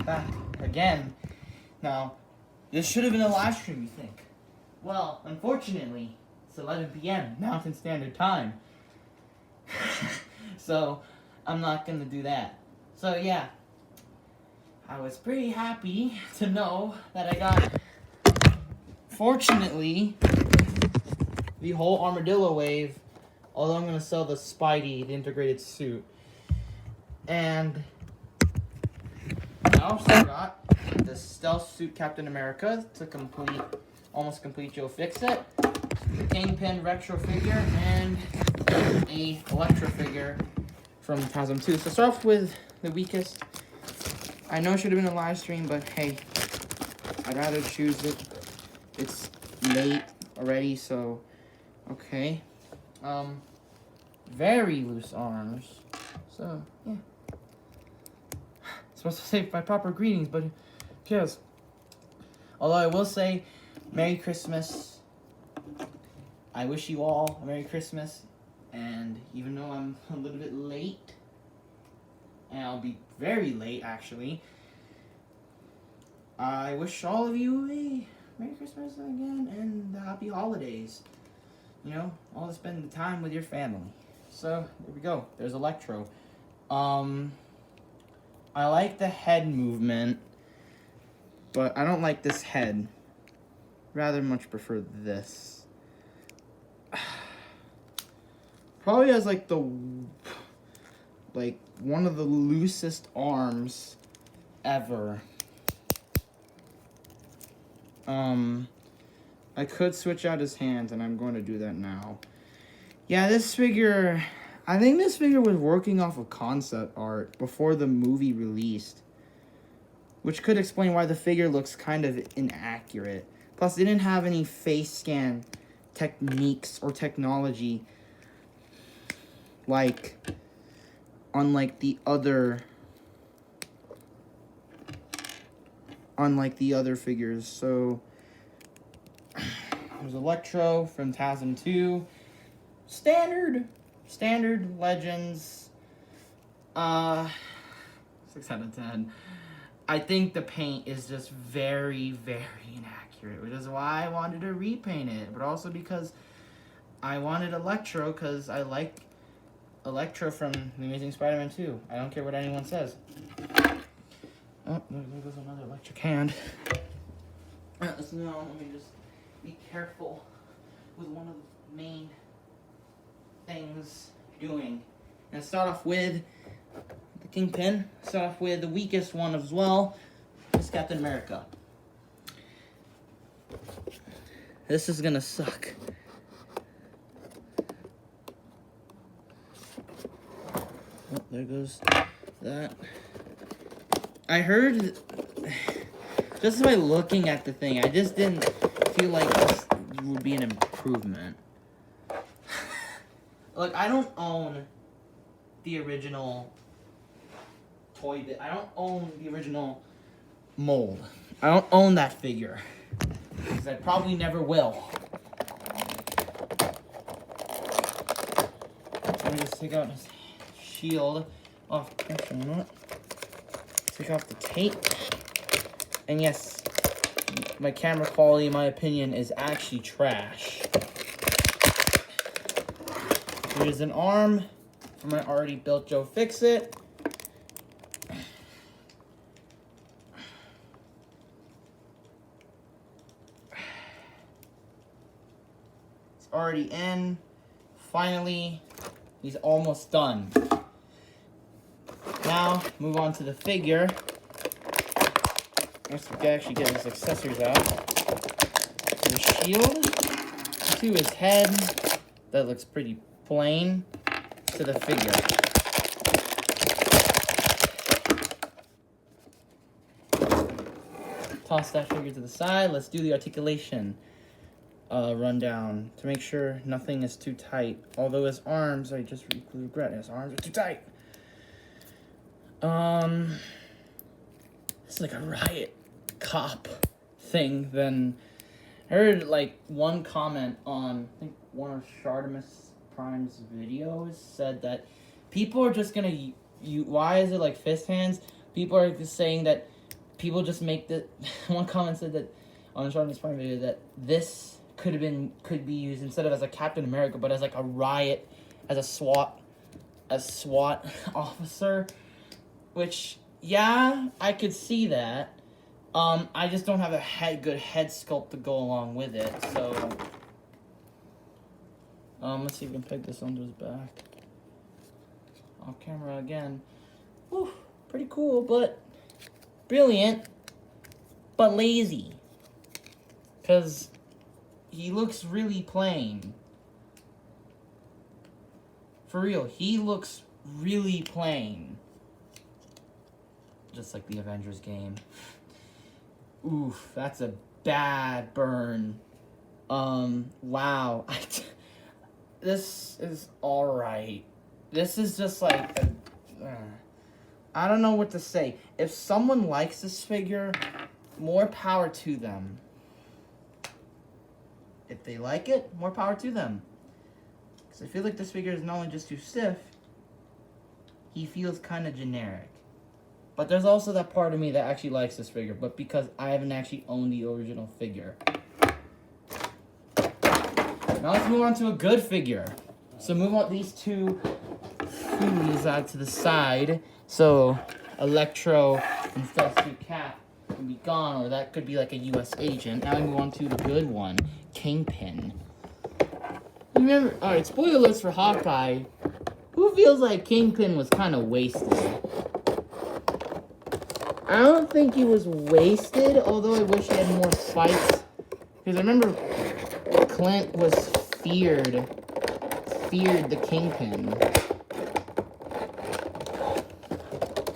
back again. Now, this should have been a live stream, you think? Well, unfortunately, it's 11 p.m. Mountain Standard Time. So, I'm not gonna do that. So, yeah. I was pretty happy to know that I got, fortunately, the whole Armadillo wave. Although I'm gonna sell the Spidey, the integrated suit. And I also got the Stealth Suit Captain America to almost complete Joe Fix-It, the Kingpin retro figure, and a Electro figure from Hasbro 2. So start off with the weakest. I know it should have been a live stream, but hey, I'd rather choose it. It's late already, so okay. Very loose arms. So yeah. Supposed to say my proper greetings, but yes. Although I will say, Merry Christmas. I wish you all a Merry Christmas. And even though I'm a little bit late, and I'll be very late actually, I wish all of you a Merry Christmas again and Happy Holidays. You know, all to spend the time with your family. So, there we go. There's Electro. I like the head movement, but I don't like this head. Rather much prefer this. Probably has like one of the loosest arms ever. I could switch out his hands, and I'm going to do that now. Yeah, this figure, I think this figure was working off of concept art before the movie released, which could explain why the figure looks kind of inaccurate. Plus, they didn't have any face scan techniques or technology unlike the other figures. So there's Electro from Hasbro 2. Standard Legends. 6 out of 10. I think the paint is just very, very inaccurate, which is why I wanted to repaint it, but also because I wanted Electro, because I like Electro from The Amazing Spider-Man 2. I don't care what anyone says. Oh, there goes another electric hand. Let me just be careful with one of the main things doing. And start off with the Kingpin. Start off with the weakest one as well. This Captain America. This is gonna suck. Oh, there goes that. I heard, just by looking at the thing, I just didn't feel like this would be an improvement. Look, I don't own the original toy bit. I don't own the original mold. I don't own that figure, because I probably never will. Let me just take out his shield. Oh, actually, not. Take off the tape. And yes, my camera quality, in my opinion, is actually trash. Here's an arm from my already built Joe Fix-It. It's already in. Finally, he's almost done. Now, move on to the figure. Let's actually get his accessories out. The shield, to his head, that looks pretty plain, to the figure. Toss that figure to the side. Let's do the articulation rundown to make sure nothing is too tight. Although his arms, I just regret, his arms are too tight. It's like a riot cop thing. Then I heard like one comment on, I think one of Shartimus Prime's videos said that people are just gonna why is it like fist hands? People are just saying that people just make the one comment said that on Sean's Prime video that this could be used instead of as a Captain America, but as like a riot, as a SWAT officer, which yeah, I could see that. I just don't have a good head sculpt to go along with it, so let's see if we can peg this onto his back. Off camera again. Whew, pretty cool, but brilliant, but lazy. Because he looks really plain. For real, he looks really plain. Just like the Avengers game. Oof, that's a bad burn. Wow. This is alright. This is just like I don't know what to say. If someone likes this figure, more power to them. If they like it, more power to them. Because I feel like this figure is not only just too stiff, he feels kind of generic. But there's also that part of me that actually likes this figure, but because I haven't actually owned the original figure. Now let's move on to a good figure. So move on these two foodies out to the side. So Electro and Statue Cap can be gone, or that could be like a US agent. Now we move on to the good one, Kingpin. Remember, alright, spoiler alerts for Hawkeye. Who feels like Kingpin was kind of wasted? I don't think he was wasted, although I wish he had more fights. Because I remember Clint was feared the Kingpin.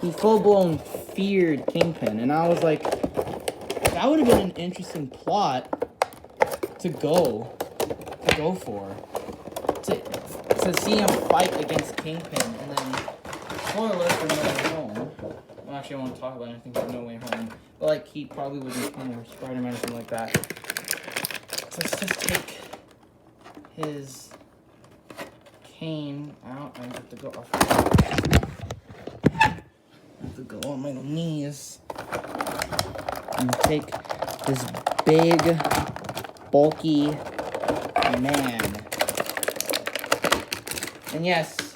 He full-blown feared Kingpin, and I was like, that would have been an interesting plot to go for. To see him fight against Kingpin, and then spoiler alert for No Way Home. Well, actually, I won't talk about anything for No Way Home, but like he probably would become or Spider-Man or something like that. So let's just take his cane out. I have to go off. I have to go on my knees and take this big, bulky man. And yes,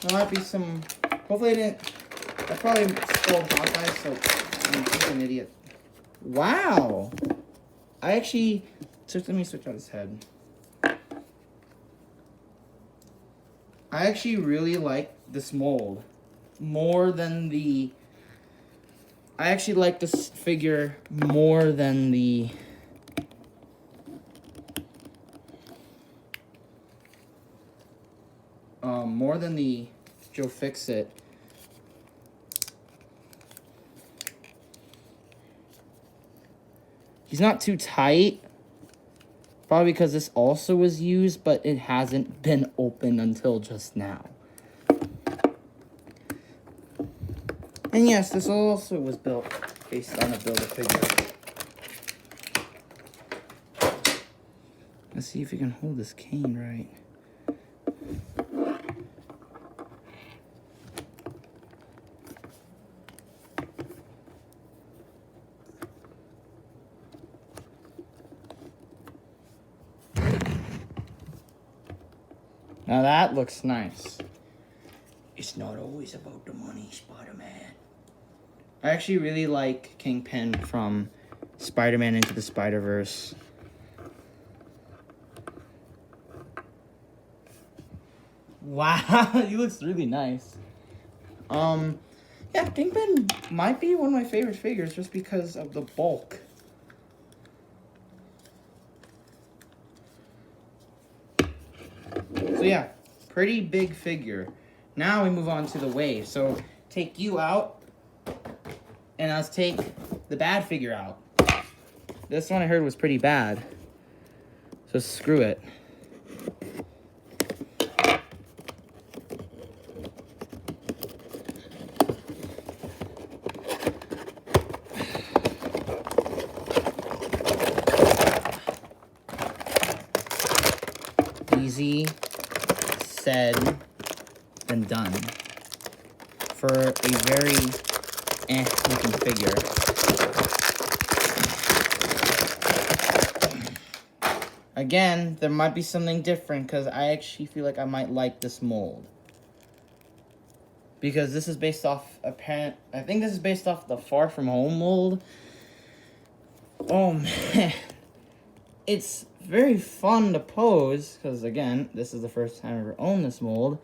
there might be some. Hopefully, I probably stole Hawkeye, so I'm just an idiot. Wow! I actually. Let me switch out his head. I actually really like this mold more than the. I actually like this figure more than the. More than the Joe Fix-It. He's not too tight. Probably because this also was used, but it hasn't been opened until just now. And yes, this also was built based on a Build-A-Figure. Let's see if we can hold this cane right. Now that looks nice. It's not always about the money, Spider-Man. I actually really like Kingpin from Spider-Man Into the Spider-Verse. Wow, he looks really nice. Yeah, Kingpin might be one of my favorite figures just because of the bulk. So yeah, pretty big figure. Now we move on to the wave. So take you out, and let's take the bad figure out. This one I heard was pretty bad, so screw it. Easy said, than done for a very looking figure. Again, there might be something different because I actually feel like I might like this mold. Because this is based off I think this is based off the Far From Home mold. Oh man. It's very fun to pose because again, this is the first time I ever owned this mold.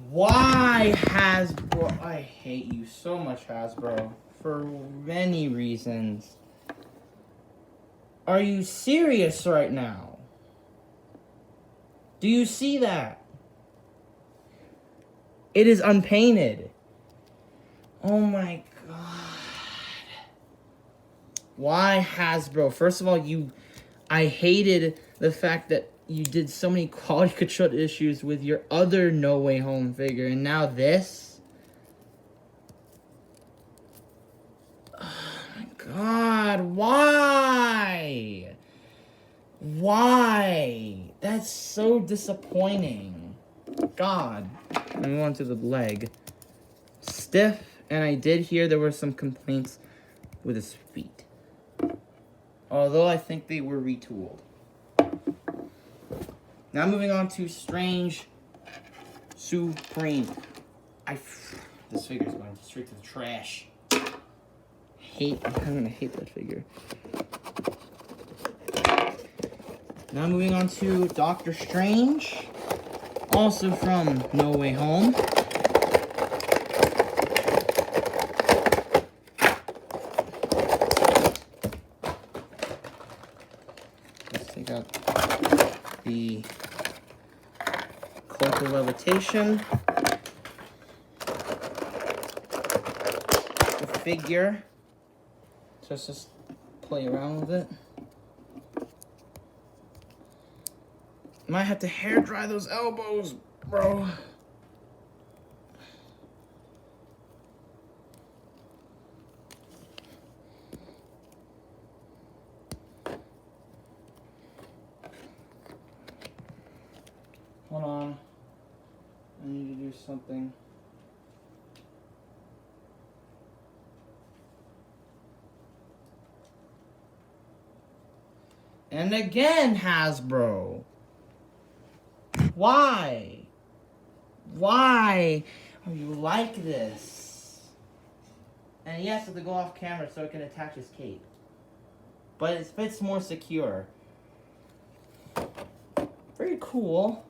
Why Hasbro? I hate you so much, Hasbro, for many reasons. Are you serious right now? Do you see that? It is unpainted. Oh my god. Why Hasbro? First of all, I hated the fact that you did so many quality control issues with your other No Way Home figure, and now this? Oh my god, why? Why? That's so disappointing. God. Let me move on to the leg. Stiff, and I did hear there were some complaints with his feet. Although I think they were retooled. Now moving on to Strange Supreme. This figure is going straight to the trash. I'm gonna hate that figure. Now moving on to Doctor Strange. Also from No Way Home. Let's take out the cloak of levitation. The figure. So let's just play around with it. Might have to hair dry those elbows, bro. Hold on. I need to do something. And again, Hasbro. Why? Why are you like this? And he has to go off camera so it can attach his cape. But it fits more secure. Very cool.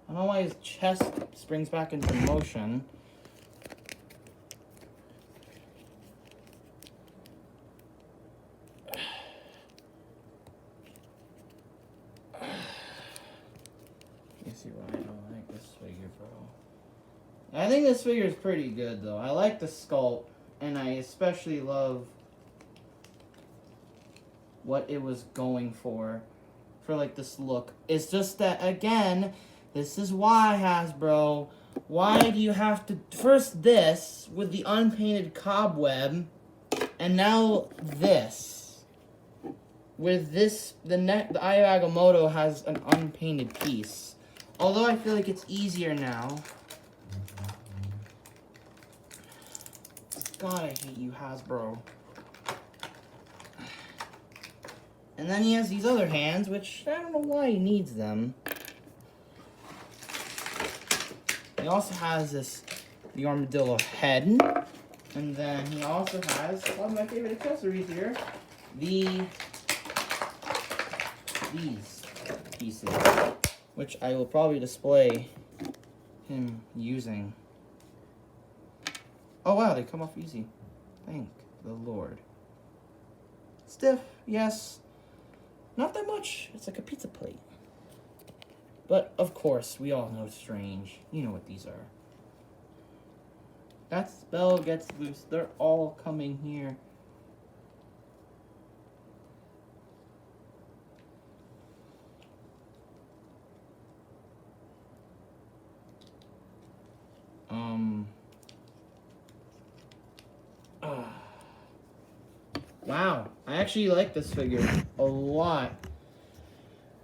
I don't know why his chest springs back into motion. See why I don't like this figure, bro. I think this figure is pretty good, though. I like the sculpt, and I especially love what it was going for like this look. It's just that, again, this is why, Hasbro. Why do you have to first this with the unpainted cobweb, and now this with this the Eye Agamotto has an unpainted piece. Although I feel like it's easier now. God, I hate you, Hasbro. And then he has these other hands, which I don't know why he needs them. He also has the armadillo head. And then he also has one of my favorite accessories here. These pieces. Which I will probably display him using. Oh wow, they come off easy. Thank the Lord. Stiff, yes. Not that much. It's like a pizza plate. But, of course, we all know Strange. You know what these are. That spell gets loose. They're all coming here. Wow, I actually like this figure a lot.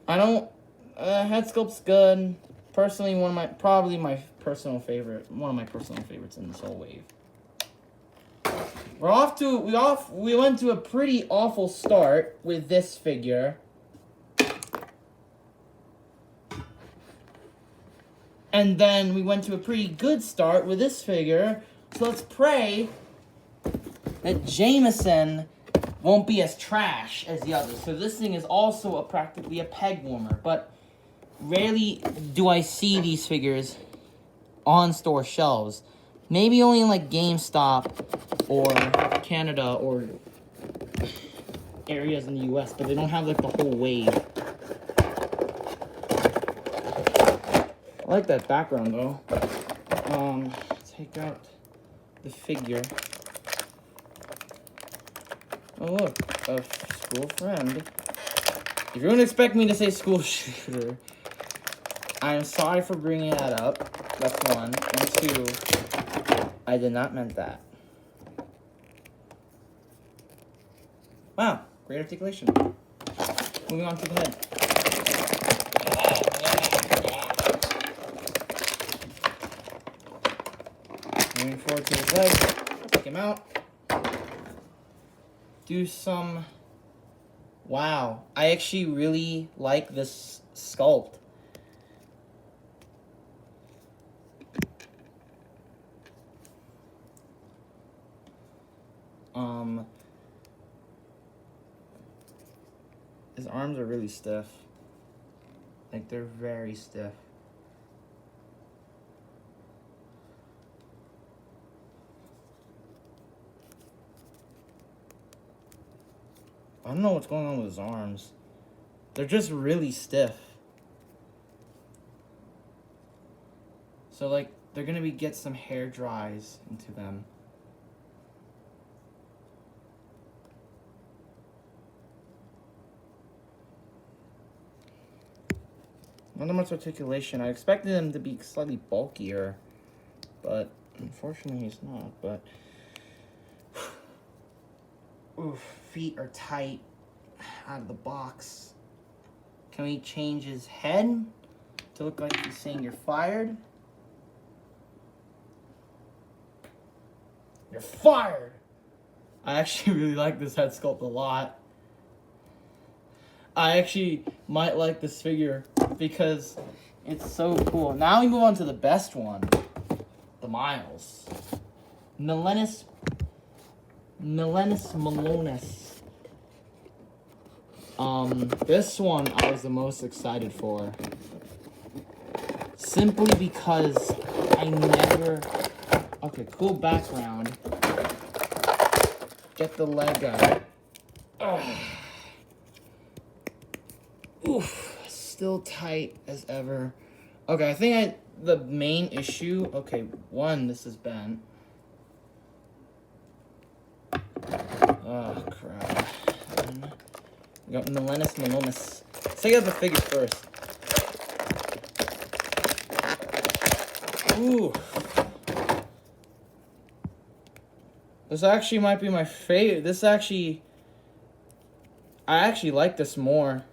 I don't Head sculpt's good. Personally, probably my personal favorite. One of my personal favorites in this whole wave. We went to a pretty awful start with this figure. And then we went to a pretty good start with this figure. So let's pray that Jameson won't be as trash as the others. So this thing is also practically a peg warmer. But rarely do I see these figures on store shelves. Maybe only in like GameStop or Canada or areas in the US. But they don't have like the whole wave. I like that background though. Take out the figure. Oh look, a school friend. If you don't expect me to say school shooter, I am sorry for bringing that up. That's one. And two, I did not mean that. Wow, great articulation. Moving on to the head. Moving forward to his legs. Take him out. Do some... Wow. I actually really like this sculpt. His arms are really stiff. Like, they're very stiff. I don't know what's going on with his arms. They're just really stiff. So, like, they're gonna get some hair dries into them. Not that much articulation. I expected him to be slightly bulkier, but unfortunately he's not. But oof, feet are tight out of the box. Can we change his head to look like he's saying you're fired? You're fired! I actually really like this head sculpt a lot. I actually might like this figure because it's so cool. Now we move on to the best one. The Miles. Millennius. This one I was the most excited for. Simply because I never... Okay, cool background. Get the leg out. Ugh. Oof, still tight as ever. Okay, I think the main issue... Okay, one, this is bent. Oh, crap. We got Millennius. Let's take out the figures first. Ooh. This actually might be my favorite. I actually like this more.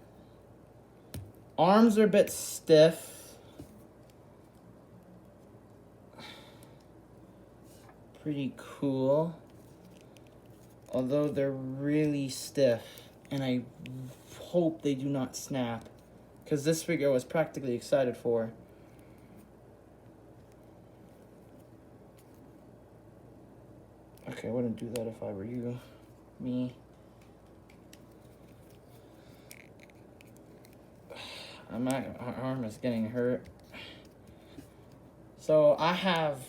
Arms are a bit stiff. Pretty cool. Although they're really stiff. And I hope they do not snap. Because this figure I was practically excited for. Okay, I wouldn't do that if I were you. Me. My arm is getting hurt. So I have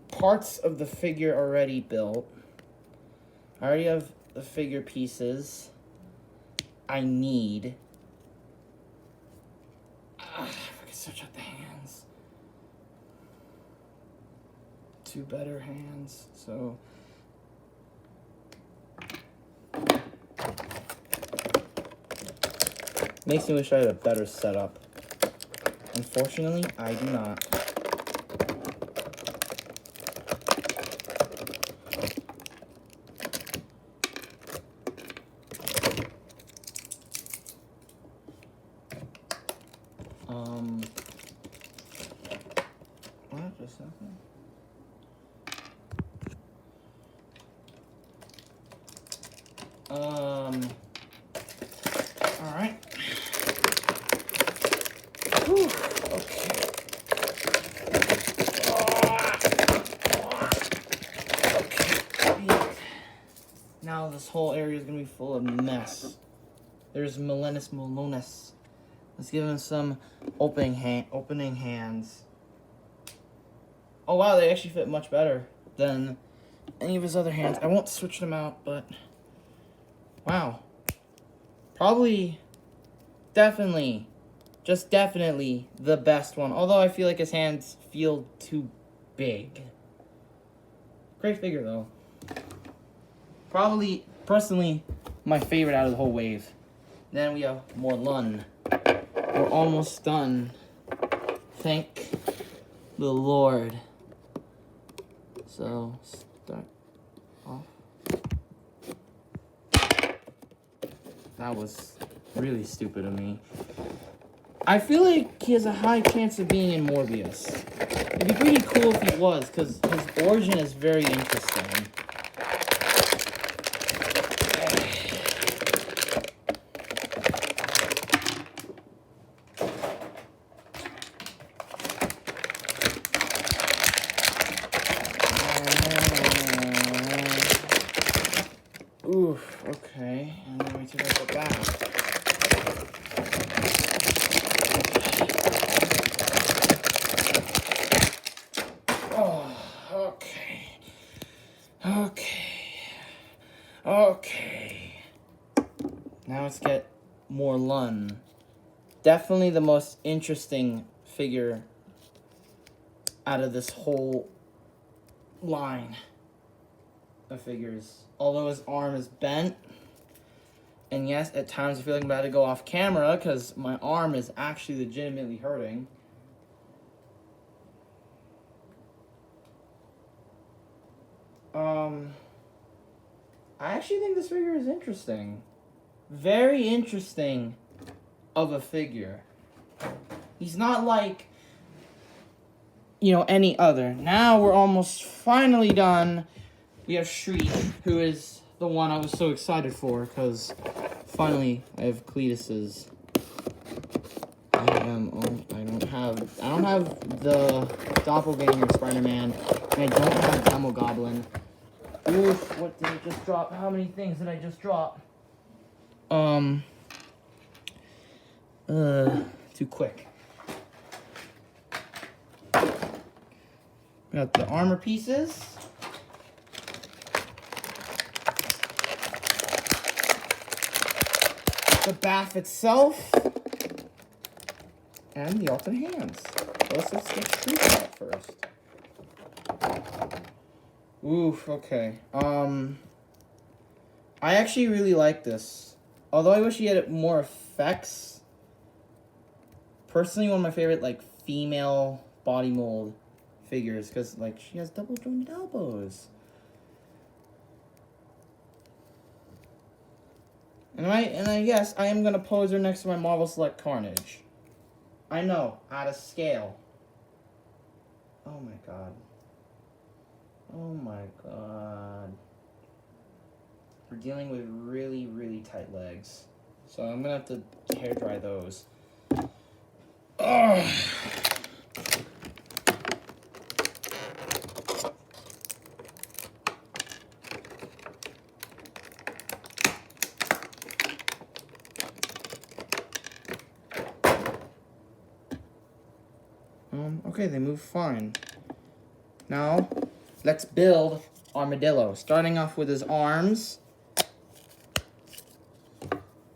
parts of the figure already built. I already have the figure pieces I need. If I could switch out the hands. Two better hands, so... Makes me wish I had a better setup. Unfortunately, I do not. All right. Whew. Okay. Okay. Now this whole area is gonna be full of mess. There's Millennius. Let's give him some opening hands. Oh wow, they actually fit much better than any of his other hands. I won't switch them out, but wow. Probably, definitely, just definitely the best one. Although I feel like his hands feel too big. Great figure though. Probably, personally, my favorite out of the whole wave. Then we have more Lun. We're almost done. Thank the Lord. So, start off. That was really stupid of me. I feel like he has a high chance of being in Morbius. It'd be pretty cool if he was, because his origin is very interesting. Oof, okay, and then we take it back. Oh, okay. Okay. Now let's get more Lun. Definitely the most interesting figure out of this whole line of figures. Although his arm is bent, and yes, at times I feel like I'm about to go off camera because my arm is actually legitimately hurting. I actually think this figure is interesting. Very interesting of a figure. He's not like, you know, any other. Now we're almost finally done. We have Shriek, who is the one I was so excited for, because finally I have Cletus's. I don't have the Doppelganger Spider-Man, and I don't have Demogoblin. Oof, what did I just drop? How many things did I just drop? Too quick. We got the armor pieces. The bath itself. And the alternate hands. Let's get Shriek out first. Oof, okay. I actually really like this. Although I wish he had more effects. Personally, one of my favorite, like, female body mold figures. Because, like, she has double jointed elbows. And I guess I am gonna pose her next to my Marvel Select Carnage. I know, out of scale. Oh my god. Oh my god. We're dealing with really, really tight legs. So I'm gonna have to hair dry those. Ugh. Okay, they move fine. Now, let's build Armadillo. Starting off with his arms.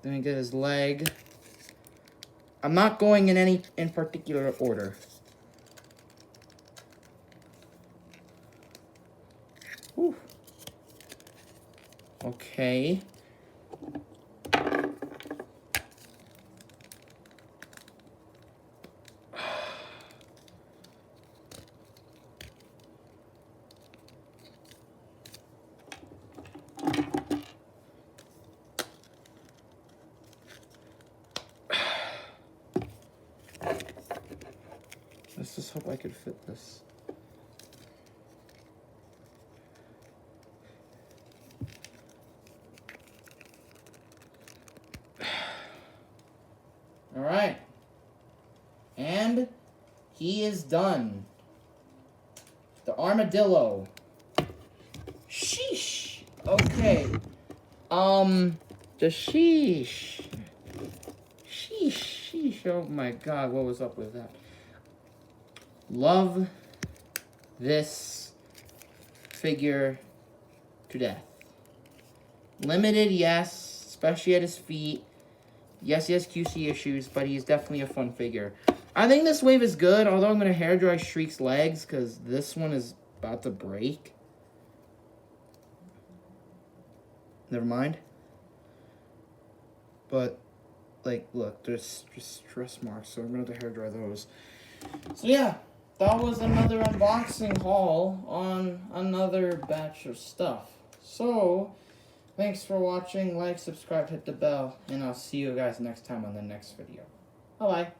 Then we get his leg. I'm not going in any particular order. Whew. Okay. Let's just hope I could fit this. He is done. The armadillo. Sheesh. Okay. The sheesh. Sheesh. Oh my god, what was up with that? Love this figure to death. Limited, yes, especially at his feet. Yes, he has QC issues, but he's definitely a fun figure. I think this wave is good, although I'm going to hairdry Shriek's legs, because this one is about to break. Never mind. But, like, look, there's just stress marks, so I'm going to have to hairdry those. So, yeah, that was another unboxing haul on another batch of stuff. So, thanks for watching. Like, subscribe, hit the bell, and I'll see you guys next time on the next video. Bye-bye.